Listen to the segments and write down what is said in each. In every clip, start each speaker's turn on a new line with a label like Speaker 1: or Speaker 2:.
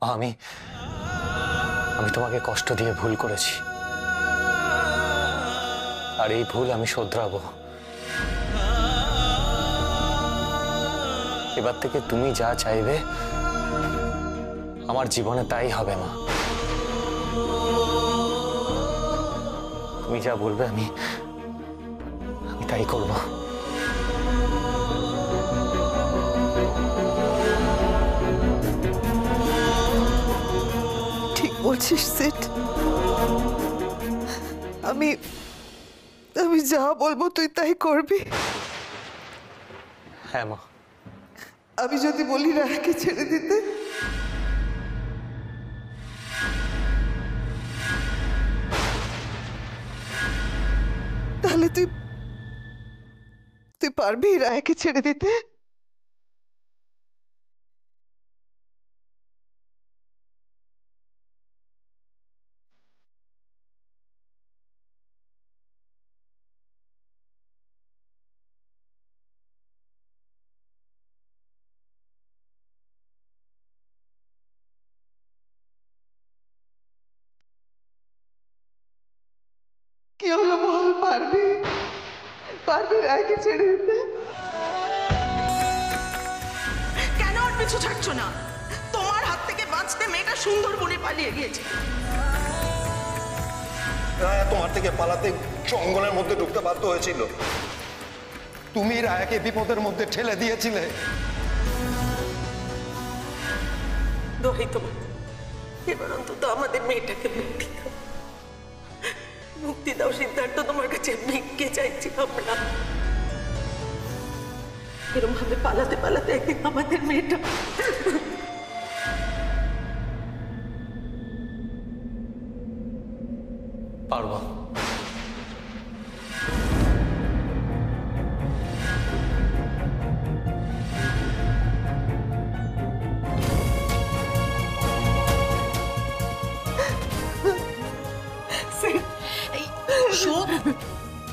Speaker 1: আমি আমি তোমাকে কষ্ট দিয়ে ভুল করেছি, আর এই ভুল আমি শোধরাবো। এবার থেকে তুমি যা চাইবে আমার জীবনে তাই হবে মা। তুমি যা বলবে আমি তাই করব।
Speaker 2: ঠিক বলছিস সেট। আমি আমি যা বলবো তুই তাই করবি।
Speaker 1: হ্যাঁ মা।
Speaker 2: আমি যদি বলি রায়াকে ছেড়ে দিতে, তাহলে তুই তুই পারবি রায়াকে ছেড়ে দিতে? কি হলো বল, পারবি? পারবি রায়াকে ছেড়ে দিতে?
Speaker 3: কেন ওর পিছু ছাড়ছো না? তোমার হাত থেকে বাঁচতে মেয়েটা সুন্দরবনে পালিয়ে গিয়েছে।
Speaker 4: রায়া তোমার থেকে পালাতে জঙ্গলের মধ্যে ঢুকতে বাধ্য হয়েছিল। তুমি রায়াকে বিপদের মধ্যে ঠেলে দিয়েছিলে।
Speaker 3: দোহাই তোমার, এবার অন্তত আমাদের মেয়েটাকে মুক্তি দাও। মুক্তি দাও সিদ্ধার্থ, তোমার কাছে ভিক্ষে চাইছি আমরা। এরকম ভাবে পালাতে পালাতে একদিন আমাদের মেয়েটা
Speaker 1: পারবো।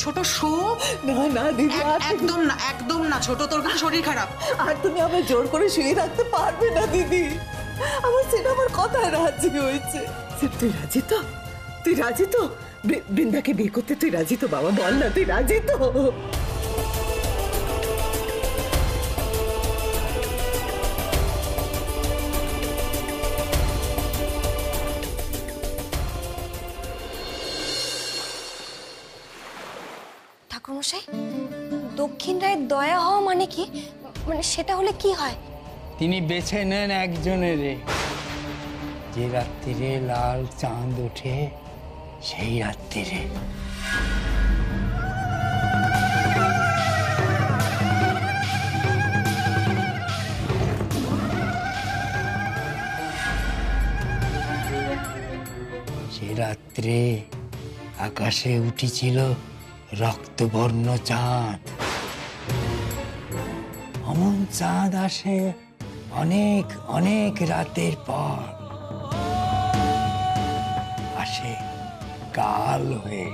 Speaker 3: ছোট শো।
Speaker 2: না না দিদি,
Speaker 3: একদম না, একদম না ছোট, তোর কিন্তু শরীর খারাপ।
Speaker 2: আর তুমি আমার জোর করে শুয়ে রাখতে পারবে না দিদি। আমার সেটা আমার কথায় রাজি হয়েছে। তুই রাজি তো? তুই রাজি তো? বৃন্দাকে বিয়ে করতে তুই রাজি তো? বাবা বল না, তুই রাজি তো?
Speaker 5: ঠাকুরমশাই, দক্ষিণ রায়ের দয়া হওয়া মানে কি? মানে সেটা হলে কি হয়?
Speaker 6: তিনি বেছে নেন একজনের, যে রাত্রিরে লাল চাঁদ ওঠে সেই রাত্রিরে। সে রাত্রে আকাশে উঠেছিল রক্তবর্ণ চাঁদ। অমন চাঁদ আসে অনেক অনেক রাতের পর, আসে কাল হয়ে।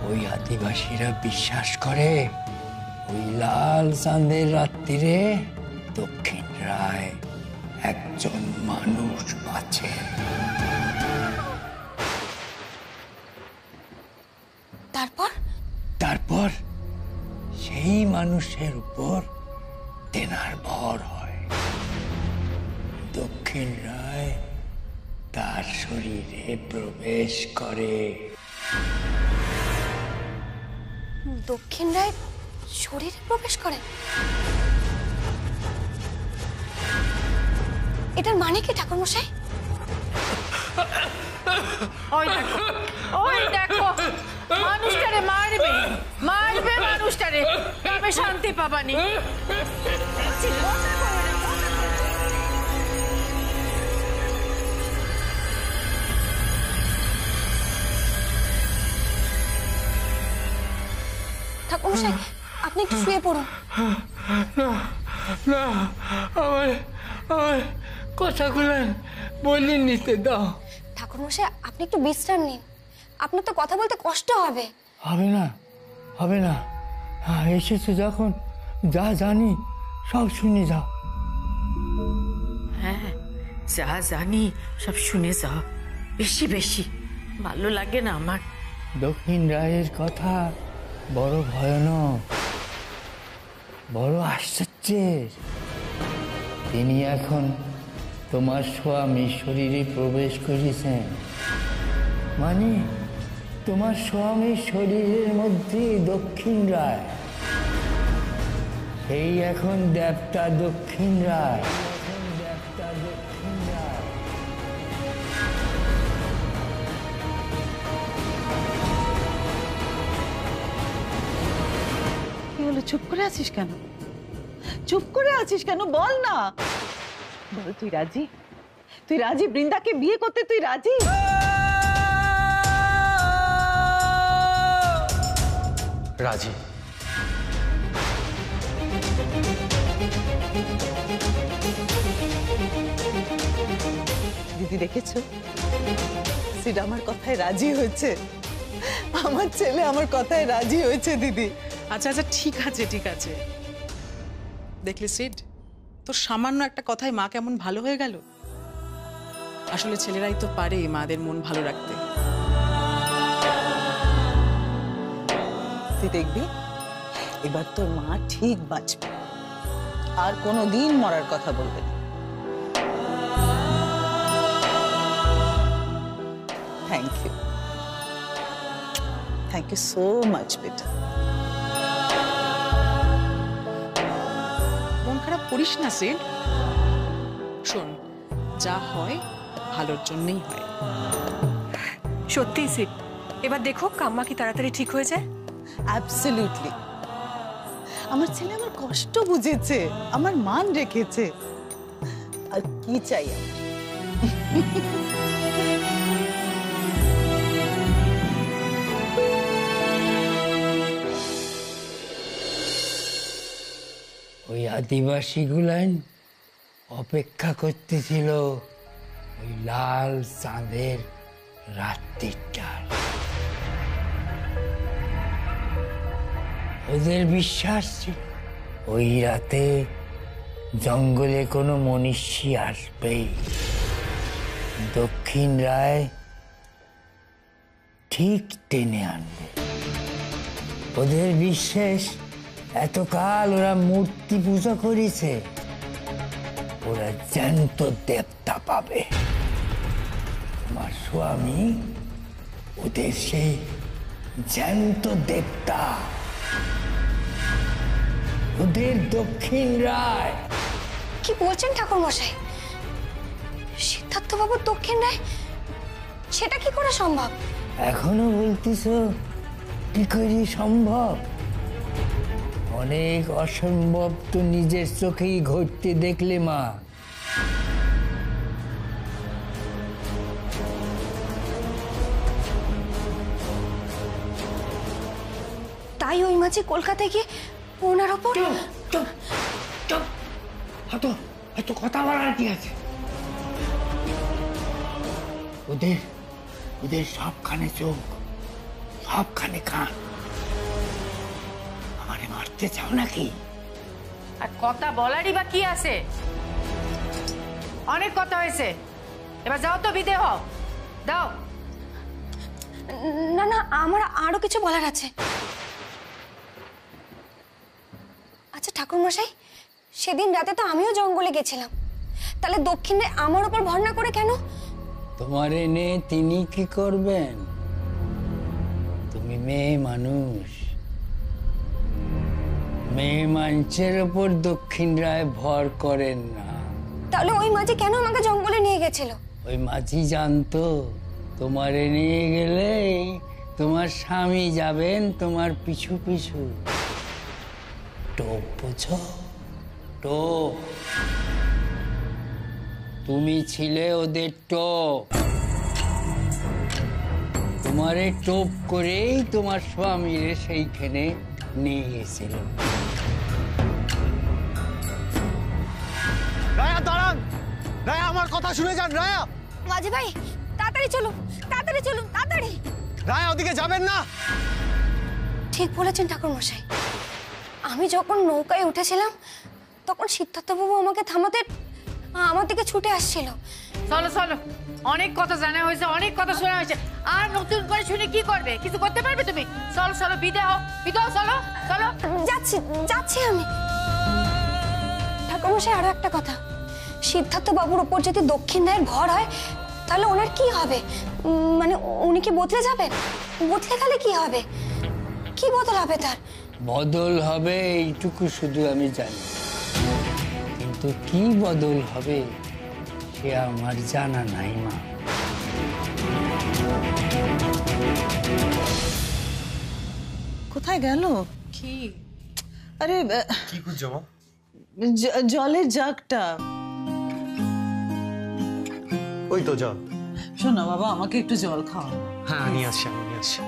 Speaker 6: ওই আদিবাসীরা বিশ্বাস করে ওই লাল চাঁদের রাত্রিরে দক্ষিণ রায় একজন মানুষ বাঁচে। তারপর সেই মানুষের উপর তেনার ভর হয়। দক্ষিণ রায় তার শরীরে প্রবেশ করে।
Speaker 5: দক্ষিণ রায় শরীরে প্রবেশ করে? এটার মানে কি ঠাকুরমশাই?
Speaker 7: ওই দেখো মানুষটারে মারবে, মারবে মানুষটারে, তবে শান্তি পাবানি।
Speaker 5: ঠাকুরমশাই, আপনি একটু শুয়ে পড়ুন।
Speaker 6: না, আমার আমার কথাগুলো বলে নিতে দাও।
Speaker 5: ঠাকুরমশাই, আপনি একটু বিশ্রাম নিন, আপনার তো কথা বলতে কষ্ট হবে।
Speaker 6: হবে না, হবে না, এসেছো যখন যা জানি সব শুনে যাও।
Speaker 7: হ্যাঁ যা জানি সব শুনে যাও, বেশি বেশি ভালো লাগে না আমার।
Speaker 6: দক্ষিণ রায়ের কথা বড় ভয়ানক, বড় আশ্চর্যের। তিনি এখন তোমার স্বামীর শরীরে প্রবেশ করেছেন, মানে তোমার স্বামীর শরীরের মধ্যে দক্ষিণ রায়, সেই এখন দেবতা দক্ষিণ রায়। দেবতা দক্ষিণ রায়।
Speaker 2: কি হলো, চুপ করে আছিস কেন? চুপ করে আছিস কেন, বল না। বল, তুই রাজি? তুই রাজি বৃন্দাকে বিয়ে করতে? তুই রাজি?
Speaker 1: রাজি।
Speaker 2: দিদি দেখেছো, সিড আমার কথায় রাজি হয়েছে। আমার ছেলে আমার কথায় রাজি হয়েছে দিদি।
Speaker 8: আচ্ছা আচ্ছা, ঠিক আছে ঠিক আছে। দেখলে সিড, তোর সামান্য একটা কথায় মা কেমন ভালো হয়ে গেল। আসলে ছেলেরাই তো পারে মাদের মন ভালো রাখতে।
Speaker 2: তুই দেখবি এবার তোর মা ঠিক বাঁচবে, আর কোনোদিন মরার কথা বলবে না। Thank you, thank you so much বেটা।
Speaker 8: মন খারাপ করিস না সিড। শোন, যা হয় ভালোর জন্যই হয়।
Speaker 3: সত্যি সিট, এবার দেখো কাম্মা কি তাড়াতাড়ি ঠিক হয়ে যায়।
Speaker 2: অ্যাবসলিউটলি। আমার ছেলে আমার কষ্ট বুঝেছে, আমার মান রেখেছে, আর কি চাই আমার।
Speaker 6: ওই আদিবাসীগুলান অপেক্ষা করতেছিল ওই লাল চাঁদের রাত্রিটার। ওদের বিশ্বাস ছিল ওই রাতে জঙ্গলে কোনো মনীষী আসবেই, দক্ষিণ রায় ঠিক টেনে আনবে। ওদের বিশ্বাস, এতকাল ওরা মূর্তি পূজা করেছে, ওরা জ্যান্ত দেবতা পাবে। আমার স্বামী ওদের সেই জ্যান্ত দেবতা, ওদের দক্ষিণ রায়।
Speaker 5: কি বলছেন ঠাকুর মশাই? সিদ্ধার্থ বাবুর দক্ষিণ রায়, সেটা কি করে সম্ভব?
Speaker 6: এখনো বলতিস কি করে সম্ভব? অনেক অসম্ভব তো নিজের চোখেই ঘটতে দেখলে মা।
Speaker 5: তাই ওই মাঝে কলকাতায় গিয়ে ওনার ওপর।
Speaker 6: এত কথা বলার কি আছে? ওদের ওদের সবখানে চোখ, সবখানে কান। আমারে মারতে চাও নাকি?
Speaker 7: আর কথা বলারই বা কি আছে? অনেক কথা হয়েছে, এবার যাও তো, বিদে হও, দাও।
Speaker 5: না না, আমার আরো কিছু বলার আছে। আচ্ছা ঠাকুর মশাই, সেদিন রাতে তো আমিও জঙ্গলে গেছিলাম, তাহলে দক্ষিণে আমার উপর ভর না করে কেন?
Speaker 6: তোমার এনে তিনি কি করবেন? তুমি মেয়ে মানুষ, মেয়ে মানুষের ওপর দক্ষিণ রায় ভর করেন না।
Speaker 5: তাহলে ওই মাঝি কেন আমাকে জঙ্গলে নিয়ে গেছিল?
Speaker 6: ওই মাঝি জানতো তোমারে নিয়ে গেলে তোমার স্বামী যাবেন তোমার পিছু পিছু। টোপ বুঝো? টোপ। তুমি ছিলে ওদের টোপ। তোমারে টোপ করেই তোমার স্বামীরে সেইখানে নিয়ে গেছিল।
Speaker 1: রায়া দাঁড়ান, রায়া আমার কথা শুনে যান। রায়া,
Speaker 5: মাঝি ভাই তাড়াতাড়ি চলুন, তাড়াতাড়ি চলুন, তাড়াতাড়ি।
Speaker 1: রায়া ওদিকে যাবেন না।
Speaker 5: ঠিক বলেছেন ঠাকুর মশাই, আমি যখন নৌকায় উঠেছিলাম তখন সিদ্ধার্থ বাবু আমাকে থামাতে আমার দিকে ছুটে আসছিল।
Speaker 7: চলো চলো, অনেক কথা জানা হয়েছে, অনেক কথা শোনা হয়েছে, আর নতুন করে শুনে কি করবে? কিছু করতে পারবে তুমি? চলো চলো, বিদায় হও, চলো চলো।
Speaker 5: যাচ্ছি যাচ্ছি আমি। ঠাকুরমশাই, আরো একটা কথা, সিদ্ধার্থ বাবুর উপর যদি দক্ষিণ রায়ের ভর হয় তাহলে ওনার কি হবে? মানে উনি কি বদলে যাবেন? বদলে গেলে কি হবে? কি বদল হবে তার?
Speaker 6: বদল হবে এইটুকু শুধু আমি জানি, কিন্তু কি বদল হবে সে আমার জানা নাই মা।
Speaker 2: কোথায় গেল?
Speaker 8: কি
Speaker 2: আরে
Speaker 1: কি খুঁজছো মা?
Speaker 2: জলের জাগটা।
Speaker 1: ওই তো জল।
Speaker 2: শোনো বাবা, আমাকে একটু জল খাও।
Speaker 1: হ্যাঁ, নিয়ে আসছি, আমি নিয়ে আসছি।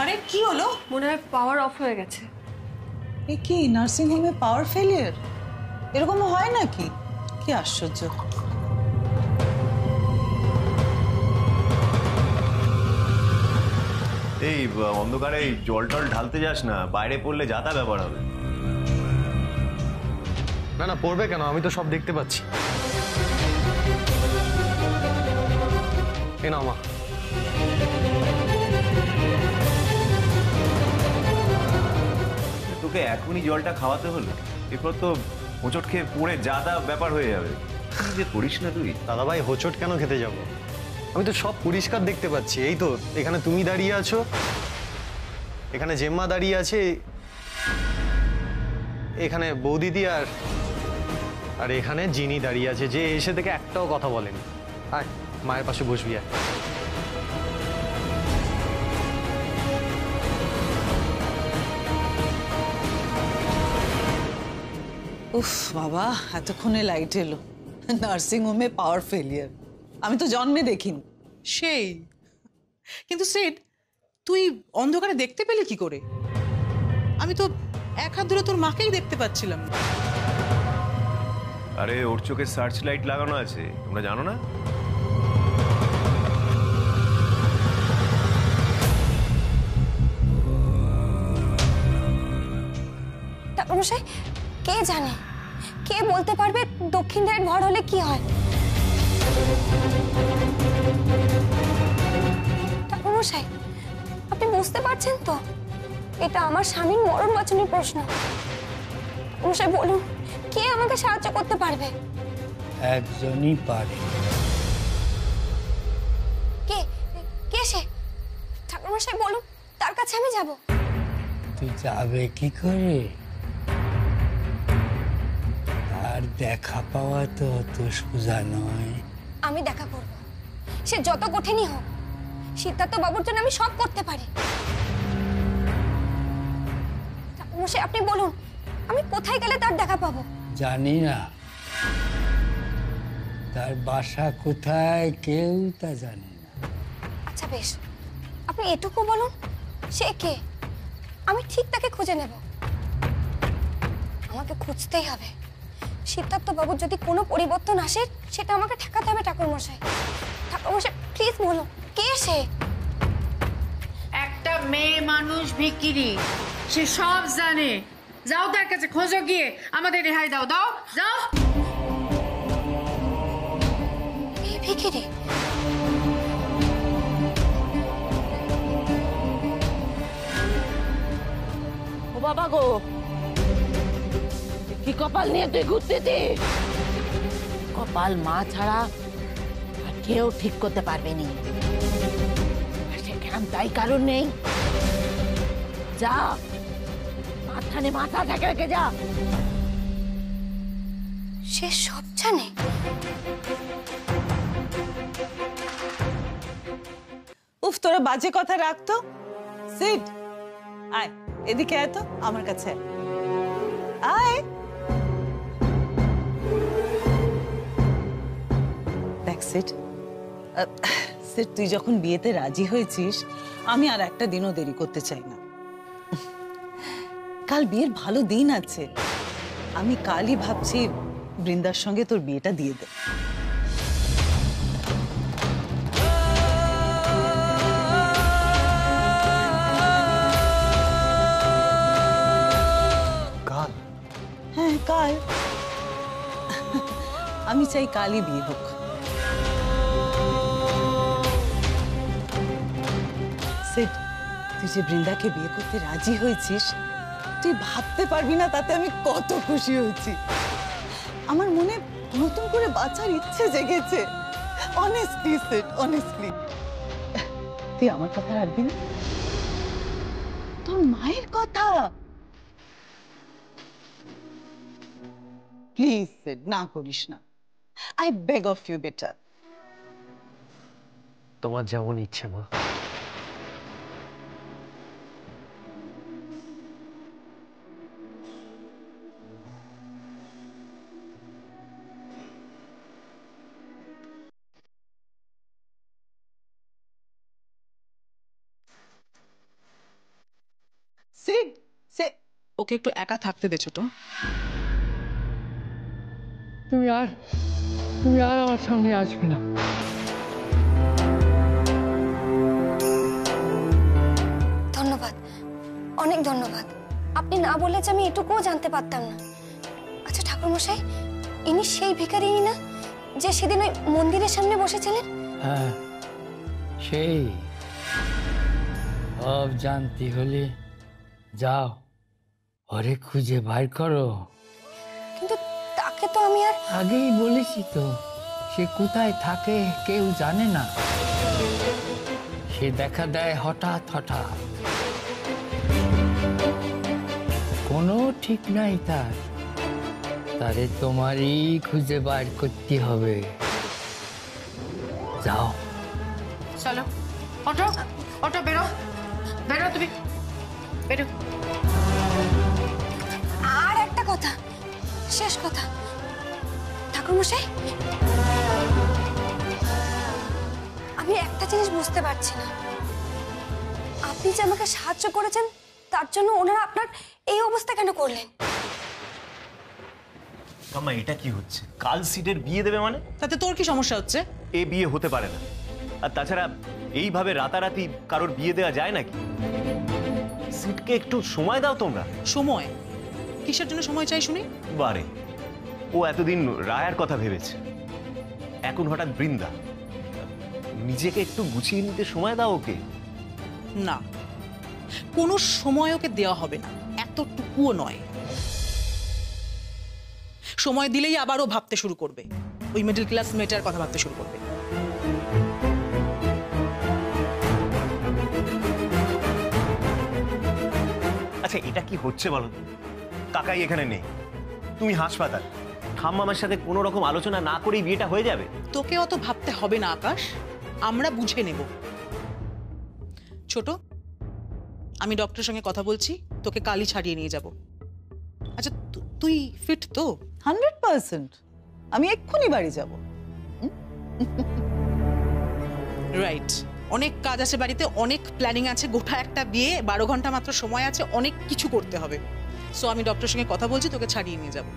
Speaker 2: আরে কি হলো?
Speaker 5: মনে হয় পাওয়ার অফ হয়ে গেছে।
Speaker 2: এ কি নার্সিং হোমে পাওয়ার ফেলিয়ার? এরকম হয় নাকি? কি আশ্চর্য।
Speaker 9: এই অন্ধকারে জল টল ঢালতে যাস না, বাইরে পড়লে যাতা ব্যাপার হবে।
Speaker 1: না না, পড়বে কেন? আমি তো সব দেখতে পাচ্ছি। এ নাও মা।
Speaker 9: তোকে এখনই জলটা খাওয়াতে হলো? এরপর তো হোঁচট খেয়ে পড়ে যাতা ব্যাপার হয়ে যাবে। কি যে করিস না তুই।
Speaker 1: দাদা ভাই, হোঁচট কেন খেতে যাব? আমি তো সব পরিষ্কার দেখতে পাচ্ছি। এই তো, এখানে তুমি দাঁড়িয়ে আছো, এখানে জেম্মা দাঁড়িয়ে আছে, এখানে বৌদিদি আর এখানে জিনি দাঁড়িয়ে আছে, যে এসে থেকে একটাও কথা বলেনি। আয়, মায়ের পাশে বসবি। আয়।
Speaker 2: উফ বাবা, এতক্ষণে লাইট এলো। নার্সিং হোমে পাওয়ার ফেলিয়ার আমি তো জন্মে দেখিনি।
Speaker 8: সেই, কিন্তু সেট তুই অন্ধকারে দেখতে পেলি কি করে? আমি তো এক হাত ধরে তোর মাকেই দেখতে পাচ্ছিলাম।
Speaker 9: আরে ওর চোখে সার্চ লাইট লাগানো আছে, তোমরা জানো না?
Speaker 5: ঠাকুরমশাই, কে জানে, কে বলতে পারবে দক্ষিণ রায়ের ভর হলে কি হয়? ঠাকুরমশাই, আপনি বুঝতে পারছেন তো? এটা আমার স্বামীর মরণ বাঁচানোর প্রশ্ন। ঠাকুরমশাই বলুন, কে আমাকে সাহায্য করতে পারবে?
Speaker 6: একজনই পারে।
Speaker 5: কে? কে সে? ঠাকুরমশাই বলুন, তার কাছে আমি যাব।
Speaker 6: তুই যাবে কি করে? আর দেখা পাওয়া তো অত সোজা নয়।
Speaker 5: আমি দেখা করব, সে যত কঠিনই হোক। সিদ্ধার্থ বাবুর জন্য আমি সব করতে পারি। ঠাকুরমশাই, আপনি বলুন, আমি কোথায় গেলে তার দেখা পাবো?
Speaker 6: জানি না, তার বাসা কোথায় কেউ তা জানে না।
Speaker 5: আচ্ছা বেশ, আপনি এটুকু বলুন, সে কে? আমি ঠিক তাকে খুঁজে নেব। আমাকে খুঁজতেই হবে। সিদ্ধার্থ বাবুর যদি কোনো পরিবর্তন আসে, সেটা আমাকে ঠেকাতে হবে। ঠাকুরমশাই, ঠাকুরমশাই প্লিজ বলুন, কে সে?
Speaker 7: একটা মেয়ে মানুষ ভিকিরি, সে সব জানে। যাও তার কাছে, খোঁজো গিয়ে, আমাদের রেহাই দাও, দাও যাও।
Speaker 5: এই ভিখিরি?
Speaker 7: ও বাবা গো, কি কপাল নিয়ে তুই ঘুরতেছিস? কপাল মা ছাড়া আর কেউ ঠিক করতে পারবে নি। সেখানে তাই কারণ নেই। যা, মাথানে মাথা ঢেকে রেখে যা।
Speaker 5: সে সব জানে।
Speaker 2: উফ, তোরা বাজে কথা রাখতো। সিট, আয় এদিকে, আয় তো আমার কাছে আয়। দেখ সিট, সিট, তুই যখন বিয়েতে রাজি হয়েছিস, আমি আর একটা দিনও দেরি করতে চাই না। কাল বিয়ের ভালো দিন আছে। আমি কালই ভাবছি বৃন্দার সঙ্গে তোর বিয়েটা দিয়ে দে।
Speaker 1: কাল?
Speaker 2: হ্যাঁ, কাল, আমি চাই কালই বিয়ে হোক। সিড, তুই যে বৃন্দাকে বিয়ে করতে রাজি হয়েছিস, তুই ভাবতে পারবি না তাতে আমি কত খুশি হয়েছি। আমার মনে নতুন করে বাঁচার ইচ্ছে জেগেছে। Honestly seed, honestly. তুই আমার কথা রাখবি না? তোর মায়ের কথা। প্লিজ সিড, না করিস না। I beg of you better.
Speaker 1: তোমার যেমন ইচ্ছে মা।
Speaker 2: সিড,
Speaker 8: ওকে একটু একা থাকতে দে ছোট।
Speaker 6: তুমি আর আমার সঙ্গে আসবে না।
Speaker 5: ধন্যবাদ, অনেক ধন্যবাদ। আপনি না বললে যে আমি এটুকুও জানতে পারতাম না। আচ্ছা ঠাকুরমশাই, ইনি সেই ভিখারিনী না যে সেদিন ওই মন্দিরের সামনে বসেছিলেন?
Speaker 6: হ্যাঁ, সেই। সব জানতে হলে যাও, ওরে খুঁজে বাইর করো।
Speaker 5: কিন্তু তাকে তো আমি আর...
Speaker 6: আগেই বলেছি তো, সে কোথায় থাকে কেউ জানে না। সে দেখা দেয় হঠাৎ হঠাৎ, কোনো ঠিক নাই তার। তারে তোমারই খুঁজে বাইর করতে হবে। যাও।
Speaker 7: চলো, ওঠো ওঠো, বেরো বেরো, তুমি বেরো।
Speaker 5: আর একটা কথা, শেষ কথা ঠাকুরমশাই, আমি একটা জিনিস বুঝতে পারছি না। আপনি যে আমাকে সাহায্য করেছেন তার জন্য ওনারা আপনার এই অবস্থা কেন করলেন?
Speaker 9: আম্মা এটা কি হচ্ছে? কাল সিটের বিয়ে দেবে মানে?
Speaker 8: তাতে তোর কি সমস্যা হচ্ছে?
Speaker 9: এ বিয়ে হতে পারে না। আর তাছাড়া এইভাবে রাতারাতি কারোর বিয়ে দেওয়া যায় নাকি? সিটকে একটু সময় দাও তোমরা।
Speaker 8: সময়? কিসের জন্য সময় চাই শুনি?
Speaker 9: বারে, ও এতদিন রায়ার কথা ভেবেছে, এখন হঠাৎ বৃন্দা। নিজেকে একটু গুছিয়ে নিতে সময় দাও ওকে।
Speaker 8: না, কোনো সময় ওকে দেওয়া হবে না, এতটুকুও নয়। সময় দিলেই আবারও ভাবতে শুরু করবে, ওই মিডল ক্লাস মেয়েটার কথা ভাবতে শুরু করবে।
Speaker 9: আচ্ছা এটা কি হচ্ছে বলো? কাকাই এখানে নেই, তুমি হাসপাতাল, ঠাম্মামার সাথে কোনো রকম আলোচনা না করেই বিয়েটা হয়ে যাবে?
Speaker 8: তোকে অত ভাবতে হবে না আকাশ, আমরা বুঝে নেব। ছোট, আমি ডক্টরের সঙ্গে কথা বলছি, তোকে কালই ছাড়িয়ে নিয়ে যাব। আচ্ছা তুই ফিট তো?
Speaker 2: 100%। আমি এক্ষুনি বাড়ি যাব।
Speaker 8: রাইট, অনেক কাজ আছে বাড়িতে, অনেক প্ল্যানিং আছে, গোটা একটা বিয়ে, 12 ঘন্টা মাত্র সময় আছে, অনেক কিছু করতে হবে। সো আমি ডক্টরের সঙ্গে কথা বলছি, তোকে ছাড়িয়ে নিয়ে যাব।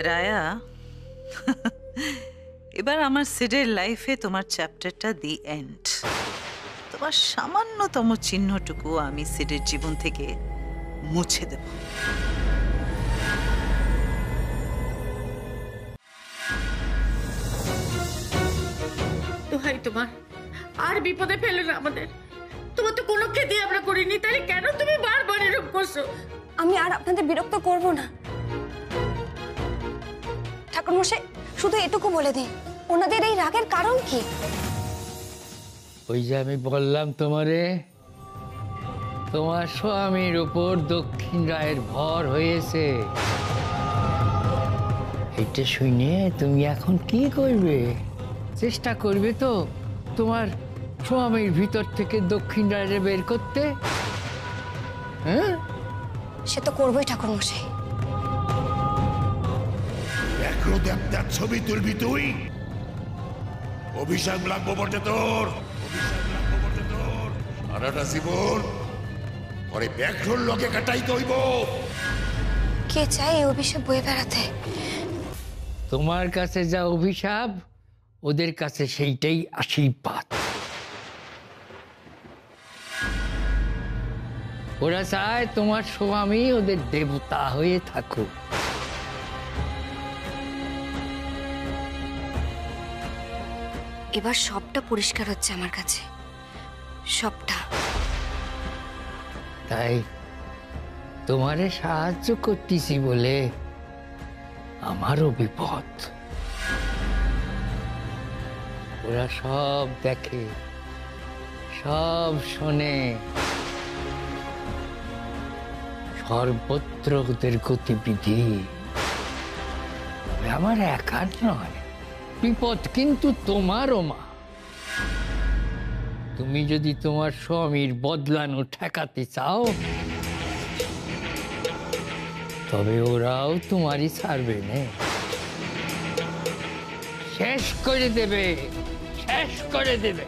Speaker 10: রায়া, এবার আমার সিডের লাইফে তোমার চ্যাপ্টারটা দি এন্ড। তোমার সামান্যতম চিহ্নটুকু আমি সিডের জীবন থেকে মুছে দেব।
Speaker 3: দোহাই তোমার, আর বিপদে ফেলো না আমাদের। তোমার তো কোনো খেতে আমরা করিনি, তাহলে কেন তুমি বারবার এরকম করছো?
Speaker 5: আমি আর আপনাদের বিরক্ত করব না। ঠাকুরমশাই, শুধু এটুকু বলে দিন, ওনাদের এই রাগের কারণ কি?
Speaker 6: ওই যে আমি বললাম তোমারে, তোমার স্বামীর উপর দক্ষিণ রায়ের ভর হয়েছে। এটা শুনে তুমি এখন কি করবে? চেষ্টা করবে তো তোমার স্বামীর ভিতর থেকে দক্ষিণ রায়ের বের করতে? হ্যাঁ,
Speaker 5: সে তো করবোই ঠাকুরমশাই।
Speaker 11: একটা ছবি তুলবি তুই? অভিশাপ লাগবো বটে তোর, সারাটা জীবন পরে ব্যাঘ্রর লোকে কাটাইতে হইব।
Speaker 5: কে চায় এই অভিশাপ বয়ে বেড়াতে?
Speaker 6: তোমার কাছে যা অভিশাপ, ওদের কাছে সেইটাই আশীর্বাদ। ওরা চায় তোমার স্বামী ওদের দেবতা হয়ে থাকুক।
Speaker 5: এবার সবটা পরিষ্কার হচ্ছে আমার কাছে, সবটা।
Speaker 6: তাই তোমারে সাহায্য করতেছি বলে আমারও বিপদ। ওরা সব দেখে, সব শোনে, সর্বত্র ওদের গতিবিধি। আমার একার নয়, বিপদ কিন্তু তোমারও মা। তুমি যদি তোমার স্বামীর বদলানো ঠেকাতে চাও, তবে ওরাও তোমারই ছাড়বে না, শেষ করে দেবে, শেষ করে দেবে।